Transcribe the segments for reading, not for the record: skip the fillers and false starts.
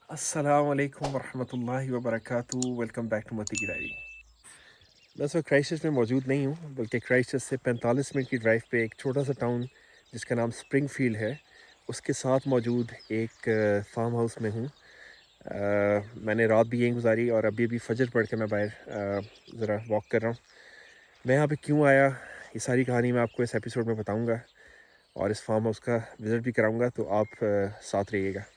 अस्सलाम वालेकुम वरहमतुल्लाहि वबरकातुहू। वेलकम बैक टू मोती की डायरी। मैं इस वक्त क्राइस्टचर्च में मौजूद नहीं हूँ, बल्कि क्राइस्टचर्च से 45 मिनट की ड्राइव पे एक छोटा सा टाउन जिसका नाम स्प्रिंगफील्ड है, उसके साथ मौजूद एक फार्म हाउस में हूँ। मैंने रात भी यहीं गुजारी और अभी अभी फजर पढ़ के मैं बाहर ज़रा वॉक कर रहा हूँ। मैं यहाँ पे क्यों आया, ये सारी कहानी मैं आपको इस एपिसोड में बताऊँगा और इस फार्म हाउस का विज़िट भी कराऊँगा, तो आप साथ रहिएगा।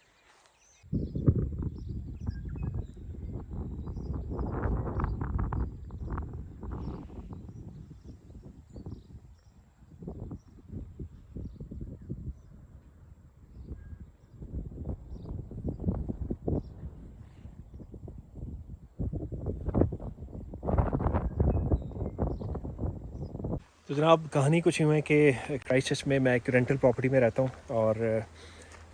तो जनाब, कहानी कुछ यूँ है कि क्राइस्टचर्च में मैं एक रेंटल प्रॉपर्टी में रहता हूँ और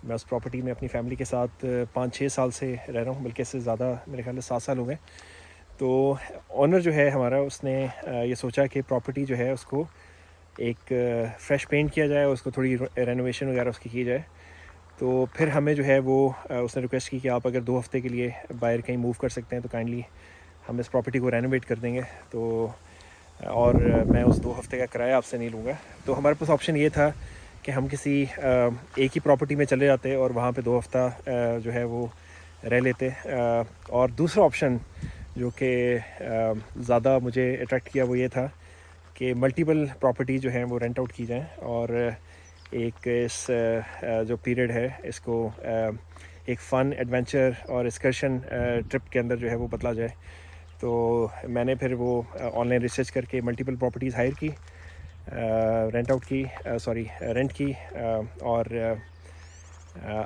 मैं उस प्रॉपर्टी में अपनी फैमिली के साथ 5-6 साल से रह रहा हूँ, बल्कि इससे ज़्यादा, मेरे ख्याल से 7 साल हो गए। तो ओनर जो है हमारा, उसने ये सोचा कि प्रॉपर्टी जो है उसको एक फ्रेश पेंट किया जाए, उसको थोड़ी रेनोवेशन वगैरह उसकी की जाए। तो फिर हमें जो है वो उसने रिक्वेस्ट की कि आप अगर 2 हफ़्ते के लिए बाहर कहीं मूव कर सकते हैं तो काइंडली हम इस प्रॉपर्टी को रेनोवेट कर देंगे। तो और मैं उस 2 हफ़्ते का किराया आपसे नहीं लूँगा। तो हमारे पास ऑप्शन ये था कि हम किसी एक ही प्रॉपर्टी में चले जाते और वहाँ पे 2 हफ़्ता जो है वो रह लेते। और दूसरा ऑप्शन जो कि ज़्यादा मुझे अट्रैक्ट किया वो ये था कि मल्टीपल प्रॉपर्टी जो हैं वो रेंट आउट की जाएँ और एक इस जो पीरियड है इसको एक फ़न एडवेंचर और एक्सकर्शन ट्रिप के अंदर जो है वो बदला जाए। तो मैंने फिर वो ऑनलाइन रिसर्च करके मल्टीपल प्रॉपर्टीज़ हायर की, रेंट की, और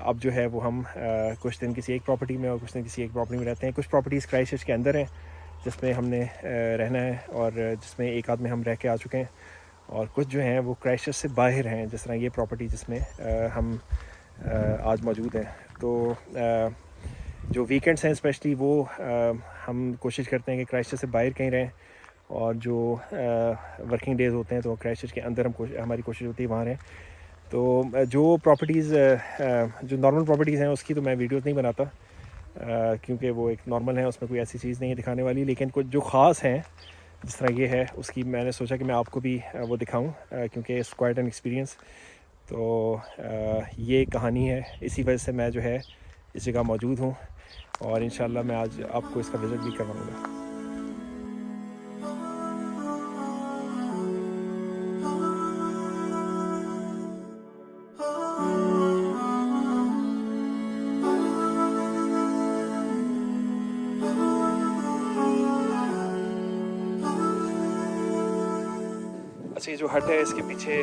अब जो है वो हम कुछ दिन किसी एक प्रॉपर्टी में और कुछ दिन किसी एक प्रॉपर्टी में रहते हैं। कुछ प्रॉपर्टीज़ क्राइस्टचर्च के अंदर हैं जिसमें हमने रहना है और जिसमें एक आध में हम रह के आ चुके हैं, और कुछ जो हैं वो क्राइस्टचर्च से बाहर हैं, जिस तरह ये प्रॉपर्टी जिसमें हम आज मौजूद हैं। तो जो वीकेंड्स हैं स्पेशली वो हम कोशिश करते हैं कि क्राइस्टचर्च से बाहर कहीं रहें, और जो वर्किंग डेज़ होते हैं तो क्राइस्टचर्च के अंदर हमारी कोशिश होती है वहाँ रहें। तो जो प्रॉपर्टीज़ जो नॉर्मल प्रॉपर्टीज़ हैं उसकी तो मैं वीडियोज़ नहीं बनाता, क्योंकि वो एक नॉर्मल है, उसमें कोई ऐसी चीज़ नहीं है दिखाने वाली। लेकिन कुछ जो ख़ास हैं जिस तरह ये है, उसकी मैंने सोचा कि मैं आपको भी वो दिखाऊं, क्योंकि इट्स क्वाइट एन एक्सपीरियंस। तो ये कहानी है, इसी वजह से मैं जो है इस जगह मौजूद हूँ और इंशाल्लाह मैं आज आपको इसका विज़िट भी करवाऊँगा। अच्छा, ये जो हट है इसके पीछे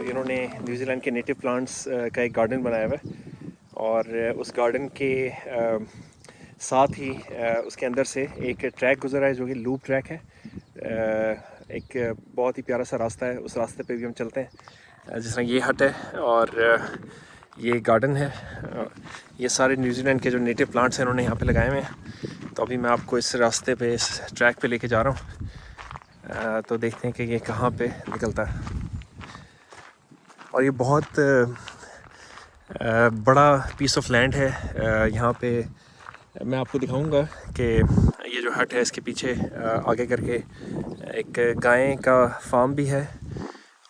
इन्होंने न्यूजीलैंड के नेटिव प्लांट्स का एक गार्डन बनाया हुआ है, और उस गार्डन के साथ ही उसके अंदर से एक ट्रैक गुजरा है जो कि लूप ट्रैक है। एक बहुत ही प्यारा सा रास्ता है, उस रास्ते पे भी हम चलते हैं। जिस तरह ये हट है और ये गार्डन है, ये सारे न्यूजीलैंड के जो नेटिव प्लांट्स हैं इन्होंने यहाँ पे लगाए हुए हैं। तो अभी मैं आपको इस रास्ते पे, इस ट्रैक पे लेके जा रहा हूँ। तो देखते हैं कि ये कहाँ पे निकलता है। और ये बहुत बड़ा पीस ऑफ लैंड है। यहाँ पे मैं आपको दिखाऊंगा कि ये जो हट है इसके पीछे आगे करके एक गाय का फार्म भी है,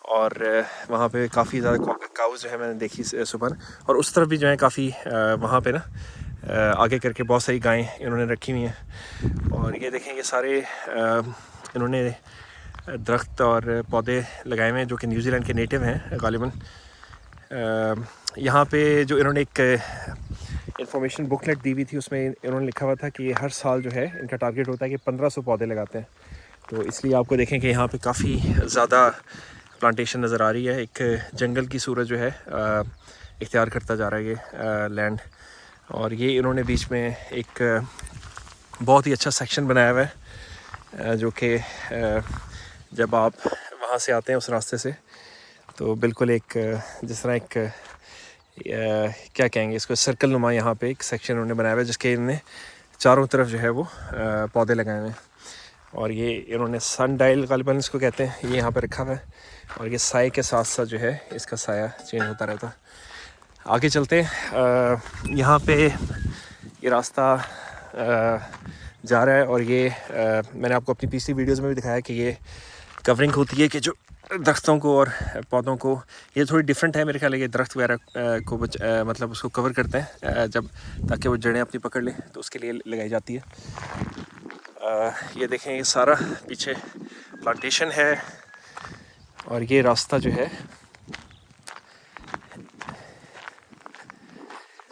और वहाँ पे काफ़ी ज़्यादा काउज जो है मैंने देखी सुबह। और उस तरफ भी जो है काफ़ी वहाँ पे ना आगे करके बहुत सारी गायें इन्होंने रखी हुई हैं। और ये देखें, ये सारे इन्होंने दरख्त और पौधे लगाए हुए हैं जो कि न्यूजीलैंड के नेटिव हैं गालिबन। यहाँ पे जो इन्होंने एक इंफॉर्मेशन बुकलेट दी हुई थी, उसमें इन्होंने लिखा हुआ था कि हर साल जो है इनका टारगेट होता है कि 1500 पौधे लगाते हैं। तो इसलिए आपको देखें कि यहाँ पे काफ़ी ज़्यादा प्लांटेशन नज़र आ रही है। एक जंगल की सूरत जो है इख्तियार करता जा रहा है ये लैंड। और ये इन्होंने बीच में एक बहुत ही अच्छा सेक्शन बनाया हुआ है, जो कि जब आप वहाँ से आते हैं उस रास्ते से, तो बिल्कुल एक जिस तरह एक क्या कहेंगे इसको, सर्कल नुमा यहाँ पे एक सेक्शन उन्होंने बनाया हुआ है जिसके इन्होंने चारों तरफ जो है वो पौधे लगाए हुए हैं। और ये इन्होंने सन डायल गालिबन इसको कहते हैं, ये यहाँ पे रखा हुआ है। और ये साए के साथ साथ जो है इसका साया चेंज होता रहता है। आगे चलते हैं। यहाँ पे ये रास्ता जा रहा है और ये मैंने आपको अपनी पिछली वीडियोज़ में भी दिखाया कि ये कवरिंग होती है कि जो दरख्तों को और पौधों को, ये थोड़ी डिफरेंट है मेरे ख्याल है। ये दरख्त वगैरह को मतलब उसको कवर करते हैं जब, ताकि वो जड़ें अपनी पकड़ लें, तो उसके लिए लगाई जाती है। ये देखें, ये सारा पीछे प्लांटेशन है और ये रास्ता जो है,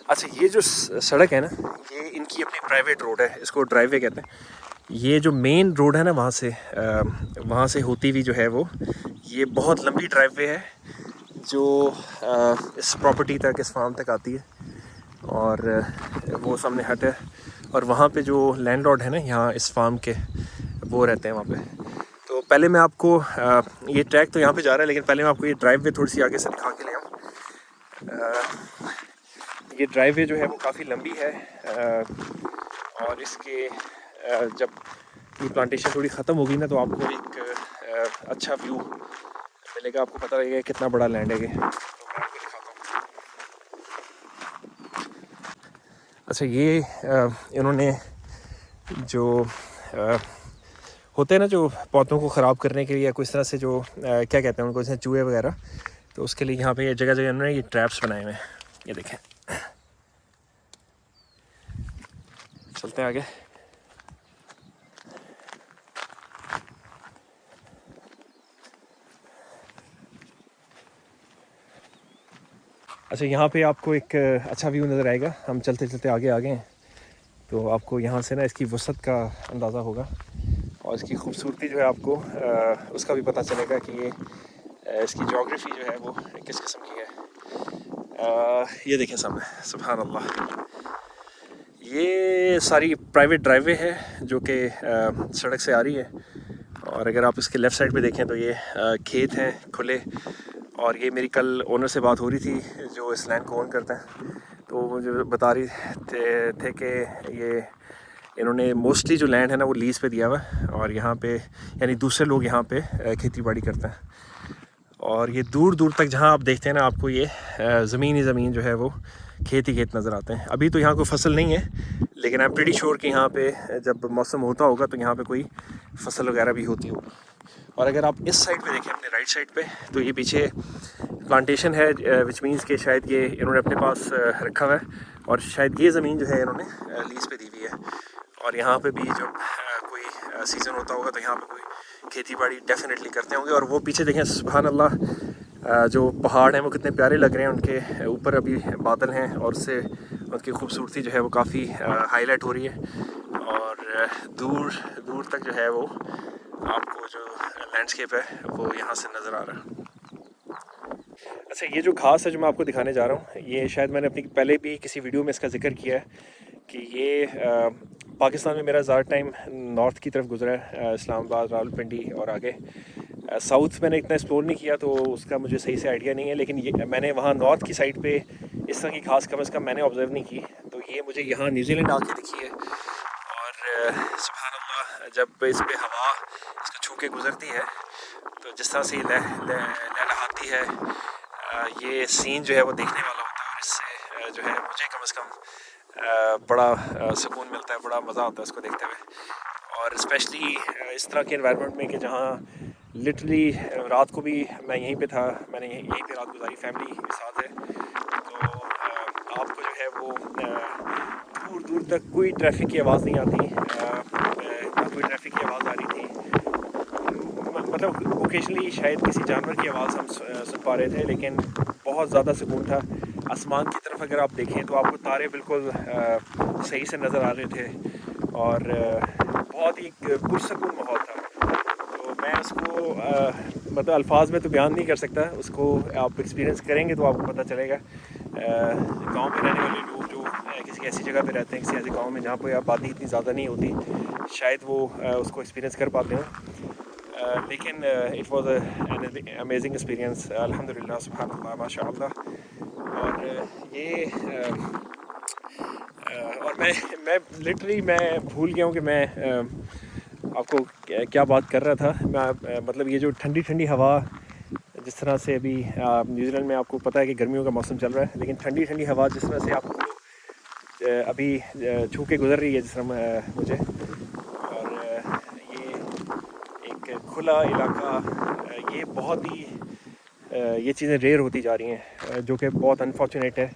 अच्छा ये जो सड़क है ना, ये इनकी अपनी प्राइवेट रोड है, इसको ड्राइववे कहते हैं। ये जो मेन रोड है ना, वहाँ से होती हुई जो है वो, ये बहुत लंबी ड्राइववे है जो इस प्रॉपर्टी तक, इस फार्म तक आती है। और वो सामने हट है और वहाँ पे जो लैंडलॉर्ड है ना यहाँ इस फार्म के, वो रहते हैं वहाँ पे। तो पहले मैं आपको ये ट्रैक तो यहाँ पे जा रहा है, लेकिन पहले मैं आपको ये ड्राइववे थोड़ी सी आगे से दिखा के ले आऊँ। ये ड्राइववे जो है वो काफ़ी लंबी है और इसके जब ये प्लांटेशन थोड़ी ख़त्म होगी ना, तो आपको एक अच्छा व्यू मिलेगा, आपको पता लगेगा कितना बड़ा लैंड है ये। तो मैं आपको दिखाता हूँ। अच्छा, ये इन्होंने जो होते हैं ना, जो पौधों को ख़राब करने के लिए या कुछ तरह से जो क्या कहते हैं उनको, जैसे चूहे वगैरह, तो उसके लिए यहाँ पे ये जगह जगह इन्होंने ये ट्रैप्स बनाए हुए हैं। ये देखें, चलते हैं आगे। अच्छा, यहाँ पे आपको एक अच्छा व्यू नज़र आएगा। हम चलते चलते आगे आ गए हैं, तो आपको यहाँ से ना इसकी वसअत का अंदाज़ा होगा और इसकी खूबसूरती जो है आपको उसका भी पता चलेगा कि ये इसकी जोग्राफ़ी जो है वो किस किस्म की है। ये देखें सामने, सुभान अल्लाह, ये सारी प्राइवेट ड्राइववे है जो कि सड़क से आ रही है। और अगर आप इसके लेफ़्ट साइड पे देखें तो ये खेत हैं खुले। और ये मेरी कल ओनर से बात हो रही थी जो इस लैंड को ओन करते हैं, तो वो मुझे बता रही थे कि ये इन्होंने मोस्टली जो लैंड है ना वो लीज़ पे दिया हुआ है और यहाँ पे यानी दूसरे लोग यहाँ पे खेती बाड़ी करते हैं। और ये दूर दूर तक जहाँ आप देखते हैं ना, आपको ये ज़मीन ही ज़मीन जो है वो खेत ही खेत नज़र आते हैं। अभी तो यहाँ कोई फसल नहीं है, लेकिन आई एम प्रीटी श्योर कि यहाँ पे जब मौसम होता होगा तो यहाँ पे कोई फसल वगैरह भी होती होगी। और अगर आप इस साइड पे देखें, अपने राइट साइड पे, तो ये पीछे प्लांटेशन है, विच मीन्स कि शायद ये इन्होंने अपने पास रखा हुआ है और शायद ये ज़मीन जो है इन्होंने लीज़ पे दी हुई है। और यहाँ पे भी जब कोई सीज़न होता होगा तो यहाँ पे कोई खेती बाड़ी डेफिनेटली करते होंगे। और वो पीछे देखें, सुभान अल्लाह, जो पहाड़ हैं वो कितने प्यारे लग रहे हैं, उनके ऊपर अभी बादल हैं और उससे उनकी खूबसूरती जो है वो काफ़ी हाईलाइट हो रही है। और दूर दूर तक जो है वो आपको जो लैंडस्केप है वो यहाँ से नज़र आ रहा है। अच्छा, ये जो घास है जो मैं आपको दिखाने जा रहा हूँ, ये शायद मैंने अपनी पहले भी किसी वीडियो में इसका जिक्र किया है कि ये पाकिस्तान में मेरा ज़्यादा टाइम नॉर्थ की तरफ गुजरा है, इस्लामाबाद, रावलपिंडी और आगे। साउथ मैंने इतना एक्सप्लोर नहीं किया तो उसका मुझे सही से आइडिया नहीं है, लेकिन ये मैंने वहाँ नॉर्थ की साइड पे इस तरह की घास कम से कम मैंने ऑब्ज़र्व नहीं की। तो ये मुझे यहाँ न्यूजीलैंड आके दिखी है। और सुभान अल्लाह, जब इस पर हवा इसको छू के गुज़रती है तो जिस तरह से लहलहाती है, ये सीन जो है वो देखने वाला होता है। और इससे जो है मुझे कम से कम बड़ा सुकून मिलता है, बड़ा मज़ा आता है इसको देखते हुए। और स्पेशली इस तरह के एनवायरनमेंट में कि जहाँ लिटरली रात को भी मैं यहीं पे था, मैंने यहीं पे रात गुजारी, फैमिली के साथ है। तो आपको जो है वो दूर दूर तक कोई ट्रैफिक की आवाज़ नहीं आती, कोई ट्रैफिक की आवाज़ आ रही थी, मतलब ओकेजनली शायद किसी जानवर की आवाज़ हम सुन पा रहे थे, लेकिन बहुत ज़्यादा सुकून था। आसमान की तरफ अगर आप देखें तो आपको तारे बिल्कुल सही से नज़र आ रहे थे और बहुत ही पुरसकून माहौल था। तो मैं उसको मतलब अल्फाज में तो बयान नहीं कर सकता, उसको आप एक्सपीरियंस करेंगे तो आपको पता चलेगा। गांव में रहने वाले लोग जो किसी ऐसी जगह पे रहते हैं, किसी ऐसे गांव में जहाँ पर आबादी इतनी ज़्यादा नहीं होती, शायद वो उसको एक्सपीरियंस कर पाते हैं। लेकिन it was an amazing experience, अल्हम्दुलिल्लाह, सुभान अल्लाह, माशाअल्लाह। और ये और मैं लिटरली मैं भूल गया हूँ कि मैं आपको क्या बात कर रहा था। मैं मतलब ये जो ठंडी ठंडी हवा, जिस तरह से अभी न्यूजीलैंड में आपको पता है कि गर्मियों का मौसम चल रहा है, लेकिन ठंडी ठंडी हवा जिस तरह से आपको अभी छू के गुजर रही है जिस तरह मुझे। और ये एक खुला इलाका, ये बहुत ही ये चीज़ें रेयर होती जा रही हैं, जो कि बहुत अनफॉर्चुनेट है।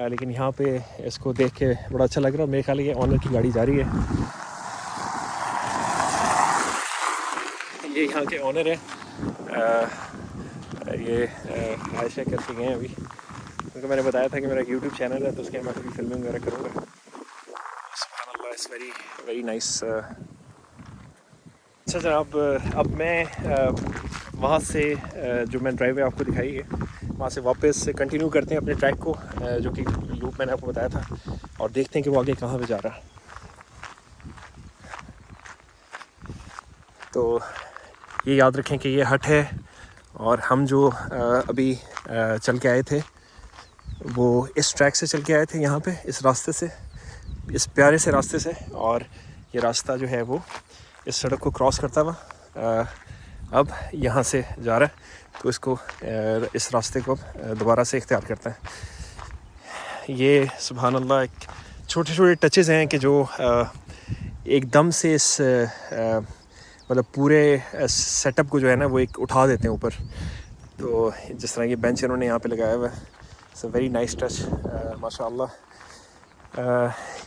लेकिन यहाँ पे इसको देख के बड़ा अच्छा लग रहा है। मेरे ख्याल ये ऑनर की गाड़ी जा रही है, ये यहाँ के ऑनर है। ये आयशा करके गए हैं अभी, क्योंकि मैंने बताया था कि मेरा यूट्यूब चैनल है तो उसके मैं कभी फिल्मिंग वगैरह करूँगा। सुभान अल्लाह, इट्स वेरी वेरी नाइस। अच्छा जनाब, अब मैं वहाँ से जो मैं ड्राइव आपको दिखाई है वहाँ से वापस कंटिन्यू करते हैं अपने ट्रैक को, जो कि लूप मैंने आपको बताया था, और देखते हैं कि वो आगे कहाँ पे जा रहा है। तो ये याद रखें कि ये हट है, और हम जो अभी चल के आए थे वो इस ट्रैक से चल के आए थे, यहाँ पे इस रास्ते से, इस प्यारे से रास्ते से। और ये रास्ता जो है वो इस सड़क को क्रॉस करता हुआ अब यहाँ से जा रहा है, तो इसको इस रास्ते को दोबारा से इख्तियार करता है। ये सुभान अल्लाह एक छोटे छोटे टचेज़ हैं कि जो एकदम से इस मतलब पूरे सेटअप को जो है ना वो एक उठा देते हैं ऊपर। तो जिस तरह ये बेंच इन्होंने यहाँ पे लगाया हुआ है, it's a very nice touch माशाल्लाह।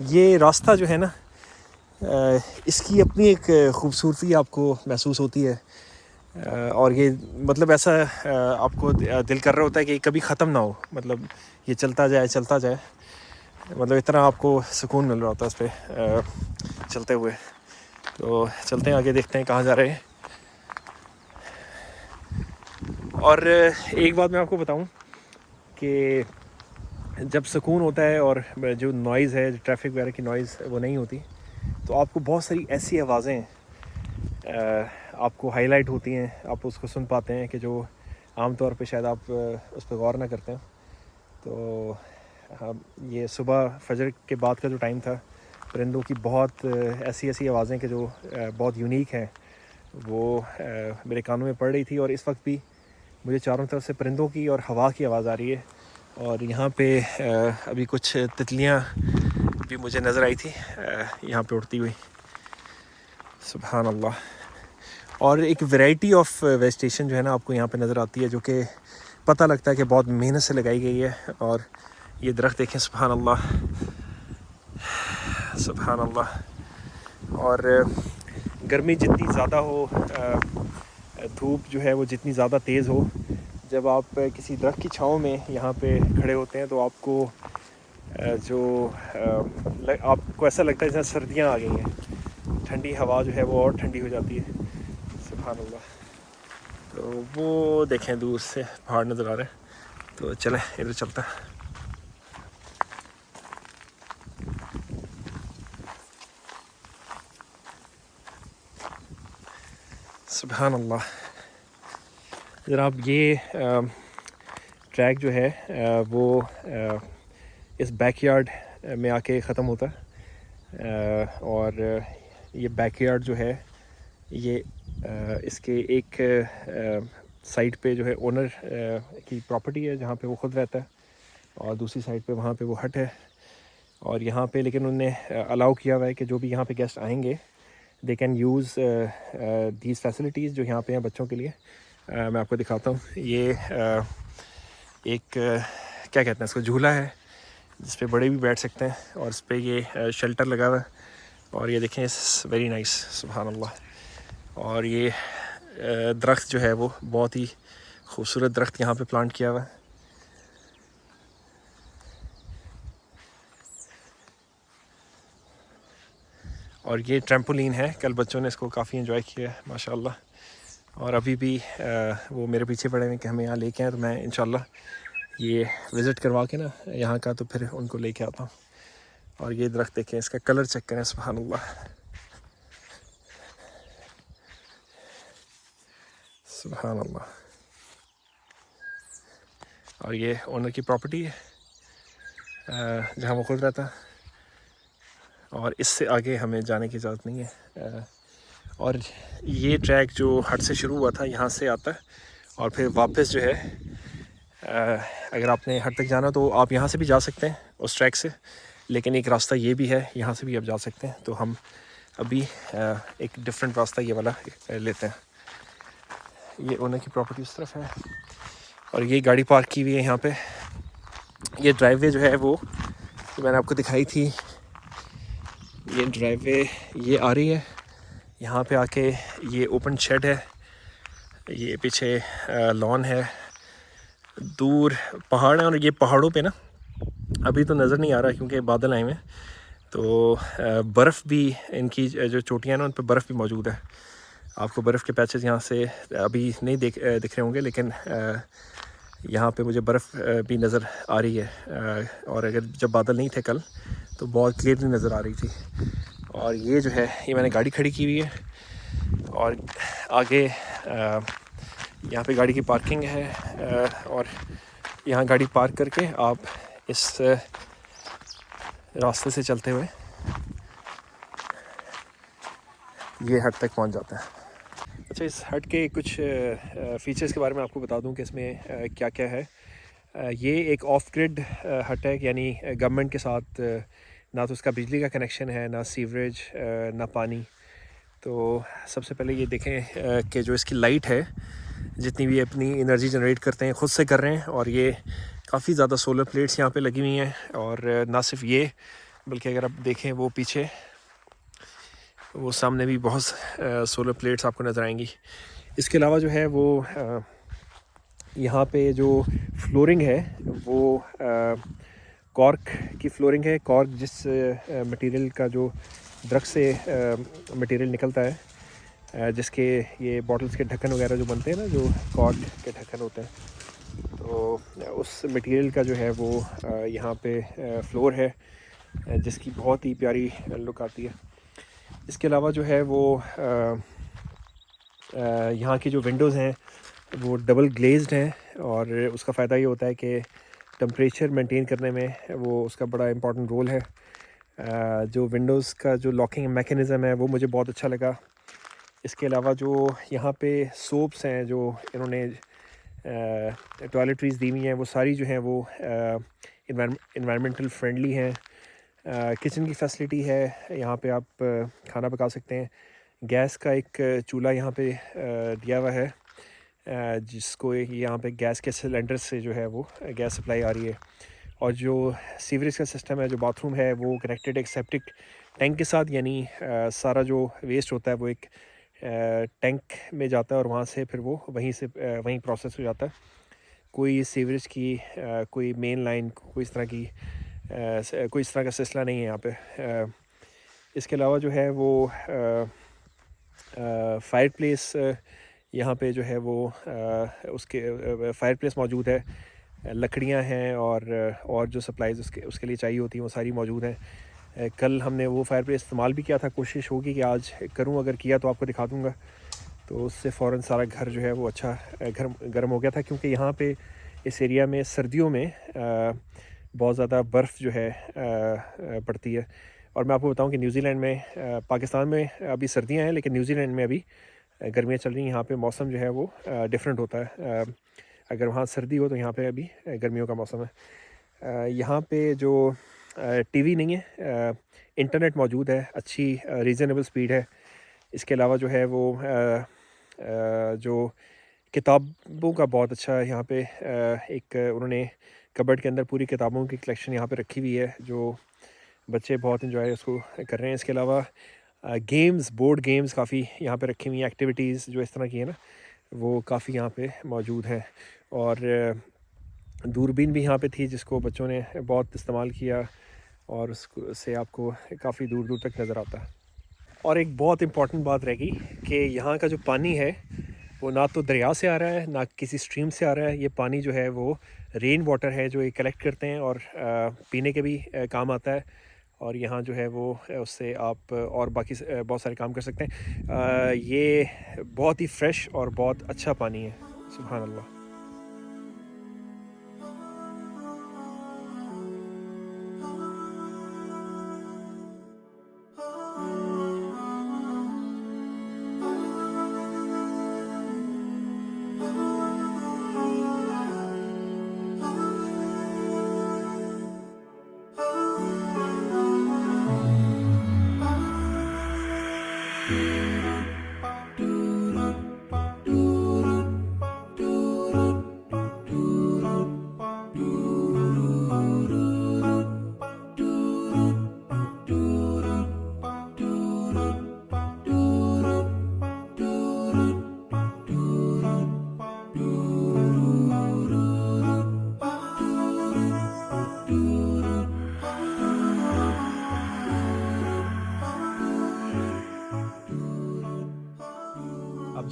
ये रास्ता जो है ना, इसकी अपनी एक ख़ूबसूरती आपको महसूस होती है, और ये मतलब ऐसा आपको दिल कर रहा होता है कि कभी ख़त्म ना हो, मतलब ये चलता जाए, मतलब इतना आपको सुकून मिल रहा होता है इस पर चलते हुए। तो चलते हैं आगे, देखते हैं कहाँ जा रहे हैं। और एक बात मैं आपको बताऊं कि जब सुकून होता है और जो नॉइज़ है, जो ट्रैफिक वगैरह की नॉइज़ वो नहीं होती, तो आपको बहुत सारी ऐसी आवाज़ें आपको हाईलाइट होती हैं, आप उसको सुन पाते हैं कि जो आमतौर पे शायद आप उस पर गौर ना करते हैं। तो ये सुबह फजर के बाद का जो टाइम था, परिंदों की बहुत ऐसी आवाज़ें कि जो बहुत यूनिक हैं, वो मेरे कानों में पड़ रही थी। और इस वक्त भी मुझे चारों तरफ से परिंदों की और हवा की आवाज़ आ रही है। और यहाँ पे अभी कुछ तितलियाँ भी मुझे नज़र आई थी यहाँ पे उड़ती हुई, सुभान अल्लाह। और एक वैरायटी ऑफ वेजिटेशन जो है ना आपको यहाँ पे नज़र आती है, जो कि पता लगता है कि बहुत मेहनत से लगाई गई है। और ये दरख्त देखें, सुभान अल्लाह, सुभान अल्लाह। और गर्मी जितनी ज़्यादा हो, धूप जो है वो जितनी ज़्यादा तेज़ हो, जब आप किसी दरख्त की छाँव में यहाँ पे खड़े होते हैं तो आपको आपको ऐसा लगता है जैसे सर्दियाँ आ गई हैं, ठंडी हवा जो है वो और ठंडी हो जाती है, सुभान अल्लाह। तो वो देखें दूर से पहाड़ नज़र आ रहे हैं, तो चलें इधर चलता है। सुभान अल्लाह जनाब, ये ट्रैक जो है वो इस बैकयार्ड में आके ख़त्म होता है। और ये बैकयार्ड जो है ये इसके एक साइड पे जो है ओनर की प्रॉपर्टी है, जहाँ पे वो ख़ुद रहता है, और दूसरी साइड पे वहाँ पे वो हट है। और यहाँ पे लेकिन उन्होंने अलाउ किया हुआ है कि जो भी यहाँ पे गेस्ट आएंगे they can use these facilities जो यहाँ पे हैं बच्चों के लिए। मैं आपको दिखाता हूँ, ये एक क्या कहते हैं इसको, झूला है जिस पे बड़े भी बैठ सकते हैं, और इस पर ये शेल्टर लगा हुआ है। और ये देखें, इस वेरी नाइस, सुभान अल्लाह। और ये दरख्त जो है वो बहुत ही खूबसूरत दरख्त यहाँ पे प्लांट किया हुआ है। और ये ट्रैम्पोलिन है, कल बच्चों ने इसको काफ़ी एंजॉय किया है माशाल्लाह। और अभी भी वो मेरे पीछे पड़े हुए कि हमें यहाँ लेके आए, तो मैं इंशाल्लाह ये विज़िट करवा के ना यहाँ का तो फिर उनको लेके आता हूँ। और ये दरख्त देखें, इसका कलर चेक करें, सुभान अल्लाह, सुभान अल्लाह। और ये ओनर की प्रॉपर्टी है जहाँ वो खुद रहता है, और इससे आगे हमें जाने की इजाज़त नहीं है। और ये ट्रैक जो हट से शुरू हुआ था यहाँ से आता है, और फिर वापस जो है अगर आपने हट तक जाना तो आप यहाँ से भी जा सकते हैं उस ट्रैक से, लेकिन एक रास्ता ये भी है, यहाँ से भी आप जा सकते हैं। तो हम अभी एक डिफरेंट रास्ता ये वाला लेते हैं। ये ओनर की प्रॉपर्टी उस तरफ है और ये गाड़ी पार्क की हुई है यहाँ पे। ये ड्राइववे जो है वो जो मैंने आपको दिखाई थी, ये ड्राइववे ये आ रही है। यहाँ पे आके ये ओपन शेड है, ये पीछे लॉन है, दूर पहाड़ है। और ये पहाड़ों पे ना अभी तो नज़र नहीं आ रहा क्योंकि बादल आए हुए हैं, तो बर्फ़ भी इनकी जो चोटियाँ हैं ना उन पर बर्फ़ भी मौजूद है। आपको बर्फ़ के पैचेस यहाँ से अभी नहीं दिख रहे होंगे, लेकिन यहाँ पे मुझे बर्फ़ भी नज़र आ रही है। और अगर जब बादल नहीं थे कल तो बहुत क्लियरली नज़र आ रही थी। और ये जो है ये मैंने गाड़ी खड़ी की हुई है और आगे यहाँ पे गाड़ी की पार्किंग है। और यहाँ गाड़ी पार्क करके आप इस रास्ते से चलते हुए ये हट तक पहुँच जाते हैं। अच्छा, इस हट के कुछ फ़ीचर्स के बारे में आपको बता दूं कि इसमें क्या क्या है। ये एक ऑफ ग्रिड हट है, यानी गवर्नमेंट के साथ ना तो उसका बिजली का कनेक्शन है, ना सीवरेज, ना पानी। तो सबसे पहले ये देखें कि जो इसकी लाइट है, जितनी भी अपनी एनर्जी जनरेट करते हैं ख़ुद से कर रहे हैं। और ये काफ़ी ज़्यादा सोलर प्लेट्स यहाँ पे लगी हुई हैं। और ना सिर्फ ये, बल्कि अगर आप देखें वो पीछे वो सामने भी बहुत सोलर प्लेट्स आपको नज़र आएंगी। इसके अलावा जो है वो यहाँ पे जो फ्लोरिंग है वो कॉर्क की फ्लोरिंग है। कॉर्क जिस मटेरियल का जो दरख्त से मटेरियल निकलता है, जिसके ये बॉटल्स के ढक्कन वगैरह जो बनते हैं ना, जो कॉर्क के ढक्कन होते हैं, तो उस मटेरियल का जो है वो यहाँ पे फ्लोर है, जिसकी बहुत ही प्यारी लुक आती है। इसके अलावा जो है वो यहाँ की जो विंडोज़ हैं वो डबल ग्लेज्ड हैं। और उसका फ़ायदा ये होता है कि टेम्परेचर मेंटेन करने में वो उसका बड़ा इम्पॉर्टेंट रोल है। जो विंडोज़ का जो लॉकिंग मैकेनिज़्म है वो मुझे बहुत अच्छा लगा। इसके अलावा जो यहाँ पे सोप्स हैं जो इन्होंने टॉयलेटरीज़ दी हुई हैं, वो सारी जो हैं वो इन्वायरमेंटल फ्रेंडली हैं। किचन की फैसिलिटी है, यहाँ पे आप खाना पका सकते हैं। गैस का एक चूल्हा यहाँ पे दिया हुआ है, जिसको यहाँ पे गैस के सिलेंडर से जो है वो गैस सप्लाई आ रही है। और जो सीवरेज का सिस्टम है, जो बाथरूम है, वो कनेक्टेड एक सेप्टिक टैंक के साथ, यानी सारा जो वेस्ट होता है वो एक टैंक में जाता है और वहाँ से फिर वो वहीं प्रोसेस हो जाता है। कोई सीवरेज की कोई मेन लाइन, कोई इस तरह की कोई इस तरह का सिलसिला नहीं है यहाँ पे। इसके अलावा जो है वो फायर प्लेस यहाँ पे जो है वो उसके फायर प्लेस मौजूद है, लकड़ियाँ हैं और जो सप्लाइज़ उसके लिए चाहिए होती हैं वो सारी मौजूद हैं। कल हमने वो फायर प्लेस इस्तेमाल भी किया था, कोशिश होगी कि आज करूँ, अगर किया तो आपको दिखा दूँगा। तो उससे फ़ौरन सारा घर जो है वो अच्छा गर्म हो गया था, क्योंकि यहाँ पे इस एरिया में सर्दियों में बहुत ज़्यादा बर्फ़ जो है पड़ती है। और मैं आपको बताऊं कि न्यूजीलैंड में पाकिस्तान में अभी सर्दियां हैं, लेकिन न्यूजीलैंड में अभी गर्मियां चल रही हैं। यहाँ पे मौसम जो है वो डिफरेंट होता है। अगर वहाँ सर्दी हो तो यहाँ पे अभी गर्मियों का मौसम है। यहाँ पे जो टीवी नहीं है, इंटरनेट मौजूद है, अच्छी रीज़नेबल स्पीड है। इसके अलावा जो है वो जो किताबों का बहुत अच्छा यहाँ पे एक उन्होंने कबर्ड के अंदर पूरी किताबों की कलेक्शन यहाँ पे रखी हुई है, जो बच्चे बहुत इन्जॉय उसको कर रहे हैं। इसके अलावा गेम्स, बोर्ड गेम्स काफ़ी यहाँ पे रखी हुई हैं। एक्टिविटीज़ जो इस तरह की है ना, वो काफ़ी यहाँ पे मौजूद हैं। और दूरबीन भी यहाँ पे थी, जिसको बच्चों ने बहुत इस्तेमाल किया और उसको से आपको काफ़ी दूर दूर तक नज़र आता है। और एक बहुत इम्पॉर्टेंट बात रहेगी कि यहाँ का जो पानी है वो ना तो दरिया से आ रहा है, ना किसी स्ट्रीम से आ रहा है। ये पानी जो है वो रेन वाटर है, जो ये कलेक्ट करते हैं और पीने के भी काम आता है। और यहाँ जो है वो उससे आप और बाकी बहुत सारे काम कर सकते हैं। ये बहुत ही फ्रेश और बहुत अच्छा पानी है। सुभान अल्लाह।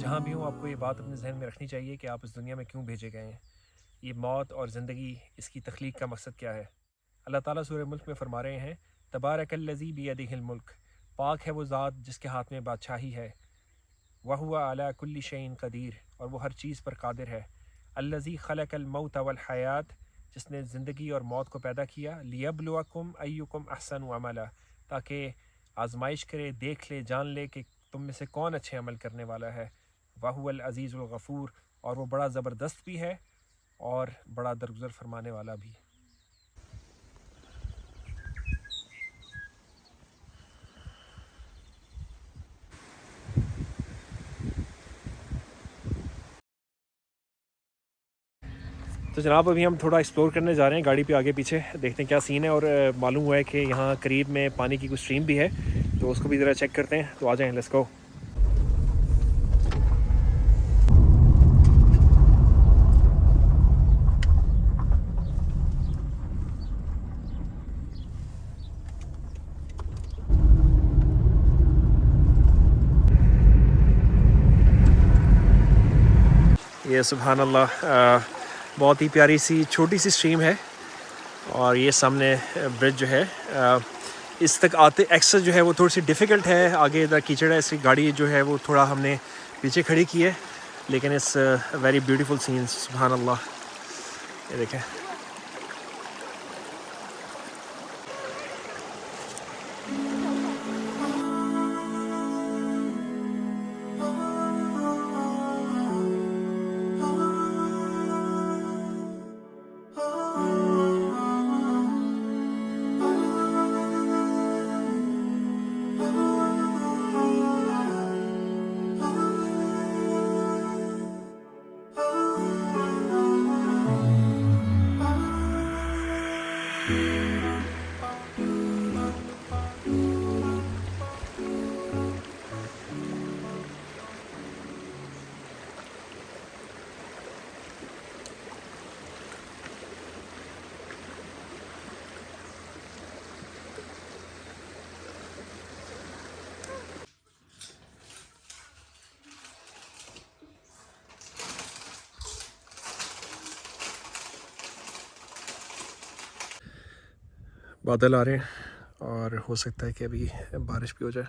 जहाँ भी हो आपको ये बात अपने जहन में रखनी चाहिए कि आप इस दुनिया में क्यों भेजे गए हैं, ये मौत और ज़िंदगी, इसकी तख्लीक का मकसद क्या है। अल्लाह ताला सूरह मुल्क में फरमा रहे हैं, तबारकल्लज़ी बियदिहिल मुल्क, पाक है वो ज़ात जिसके हाथ में बादशाही है, वहुवा अला कुल्ली शैइन क़दीर, और वो हर चीज़ पर कादिर है। अल्लज़ी खलक़ल मौत वल हयात, जिसने ज़िंदगी और मौत को पैदा किया, लियब्लुवकुम अय्युकुम अहसनु अमला, ताकि आजमाइश करे, देख ले, जान ले कि तुम में से कौन अच्छे अमल करने वाला है। वहुवल अज़ीज़ुल गफ़ूर, और वो बड़ा ज़बरदस्त भी है और बड़ा दरगुज़र फरमाने वाला भी। तो जनाब अभी हम थोड़ा एक्सप्लोर करने जा रहे हैं गाड़ी पे आगे पीछे, देखते हैं क्या सीन है। और मालूम हुआ है कि यहाँ करीब में पानी की कुछ स्ट्रीम भी है, तो उसको भी ज़रा चेक करते हैं। तो आ जाएं, लेट्स गो। ये सुभान अल्लाह, बहुत ही प्यारी सी छोटी सी स्ट्रीम है। और ये सामने ब्रिज जो है, इस तक आते एक्सेस जो है वो थोड़ी सी डिफ़िकल्ट है। आगे इधर कीचड़ है, इसकी गाड़ी जो है वो थोड़ा हमने पीछे खड़ी की है, लेकिन इट्स वेरी ब्यूटीफुल सीन, सुभान अल्लाह। ये देखें, बादल आ रहे हैं और हो सकता है कि अभी बारिश भी हो जाए।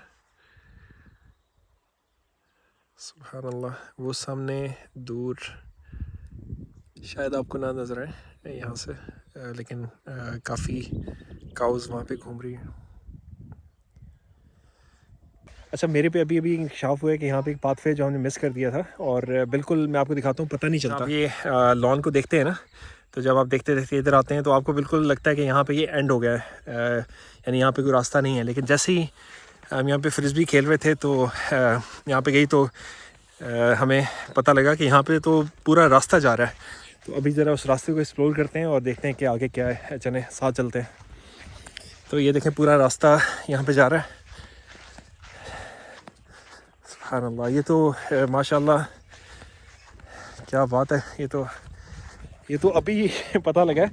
सुभान अल्लाह, वो सामने दूर शायद आपको ना नज़र आए यहाँ से, लेकिन काफ़ी काउज़ वहाँ पे घूम रही हैं। अच्छा, मेरे पे अभी अभी इंकशाफ हुआ है कि यहाँ पे एक पाथवे जो हमने मिस कर दिया था, और बिल्कुल मैं आपको दिखाता हूँ, पता नहीं चलता। आप ये लॉन को देखते हैं ना, तो जब आप देखते देखते इधर आते हैं तो आपको बिल्कुल लगता है कि यहाँ पे ये एंड हो गया है, यानी यहाँ पे कोई रास्ता नहीं है। लेकिन जैसे ही हम यहाँ पे फ्रिस्बी खेल रहे थे तो यहाँ पे गई तो हमें पता लगा कि यहाँ पे तो पूरा रास्ता जा रहा है। तो अभी ज़रा उस रास्ते को एक्सप्लोर करते हैं और देखते हैं कि आगे क्या है। चलें, साथ चलते हैं। तो ये देखें, पूरा रास्ता यहाँ पे जा रहा है। सुभान अल्लाह, ये तो माशाल्लाह क्या बात है। ये तो अभी पता लगा है,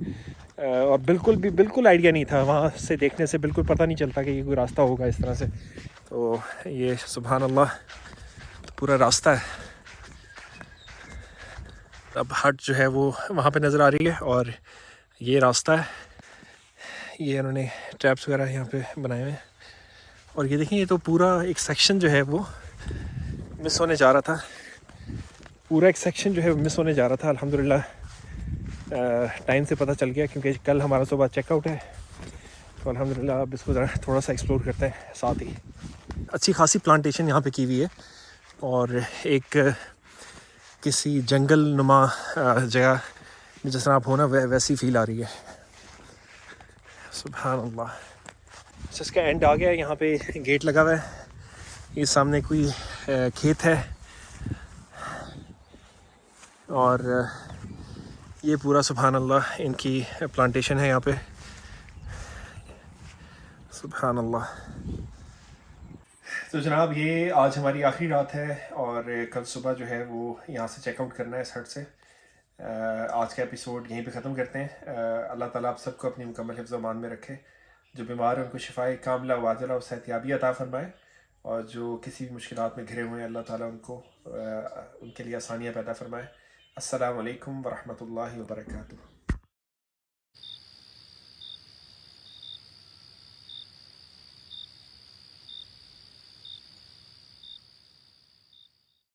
और बिल्कुल आइडिया नहीं था। वहाँ से देखने से बिल्कुल पता नहीं चलता कि ये कोई रास्ता होगा इस तरह से। तो ये सुभान अल्लाह, तो पूरा रास्ता है। अब हट जो है वो वहाँ पे नज़र आ रही है, और ये रास्ता है। ये उन्होंने ट्रैप्स वगैरह यहाँ पे बनाए हुए हैं। और ये देखें, ये तो पूरा एक सेक्शन जो है वो मिस होने जा रहा था। पूरा एक सेक्शन जो है मिस होने जा रहा था। अल्हम्दुलिल्लाह टाइम से पता चल गया, क्योंकि कल हमारा सुबह चेकआउट है। तो अल्हम्दुलिल्लाह अब इसको ज़रा थोड़ा सा एक्सप्लोर करते हैं। साथ ही अच्छी खासी प्लांटेशन यहाँ पे की हुई है, और एक किसी जंगल नुमा जगह जिस तरह आप हो ना, वैसी फील आ रही है। सुभान अल्लाह। अच्छा, इसका एंड आ गया है। यहाँ पे गेट लगा हुआ है। ये सामने कोई खेत है, और ये पूरा सुभान अल्लाह इनकी प्लांटेशन है यहाँ पे। सुभान अल्लाह। तो जनाब, ये आज हमारी आखिरी रात है, और कल सुबह जो है वो यहाँ से चेकआउट करना है इस हट से। आज का एपिसोड यहीं पे ख़त्म करते हैं। अल्लाह ताला आप सबको अपनी मुकम्मल हिफ्ज़-ओ-मान में रखे। जो बीमार हैं उनको शिफाए कामिला वाजिला और सेहतयाबी अता फ़रमाए। और जो किसी भी मुश्किलात में घिरे हुए हैं अल्लाह ताला उनके लिए आसानियाँ पैदा फरमाए। अस्सलामु अलैकुम वरहमतुल्लाहि वबरकातुहू।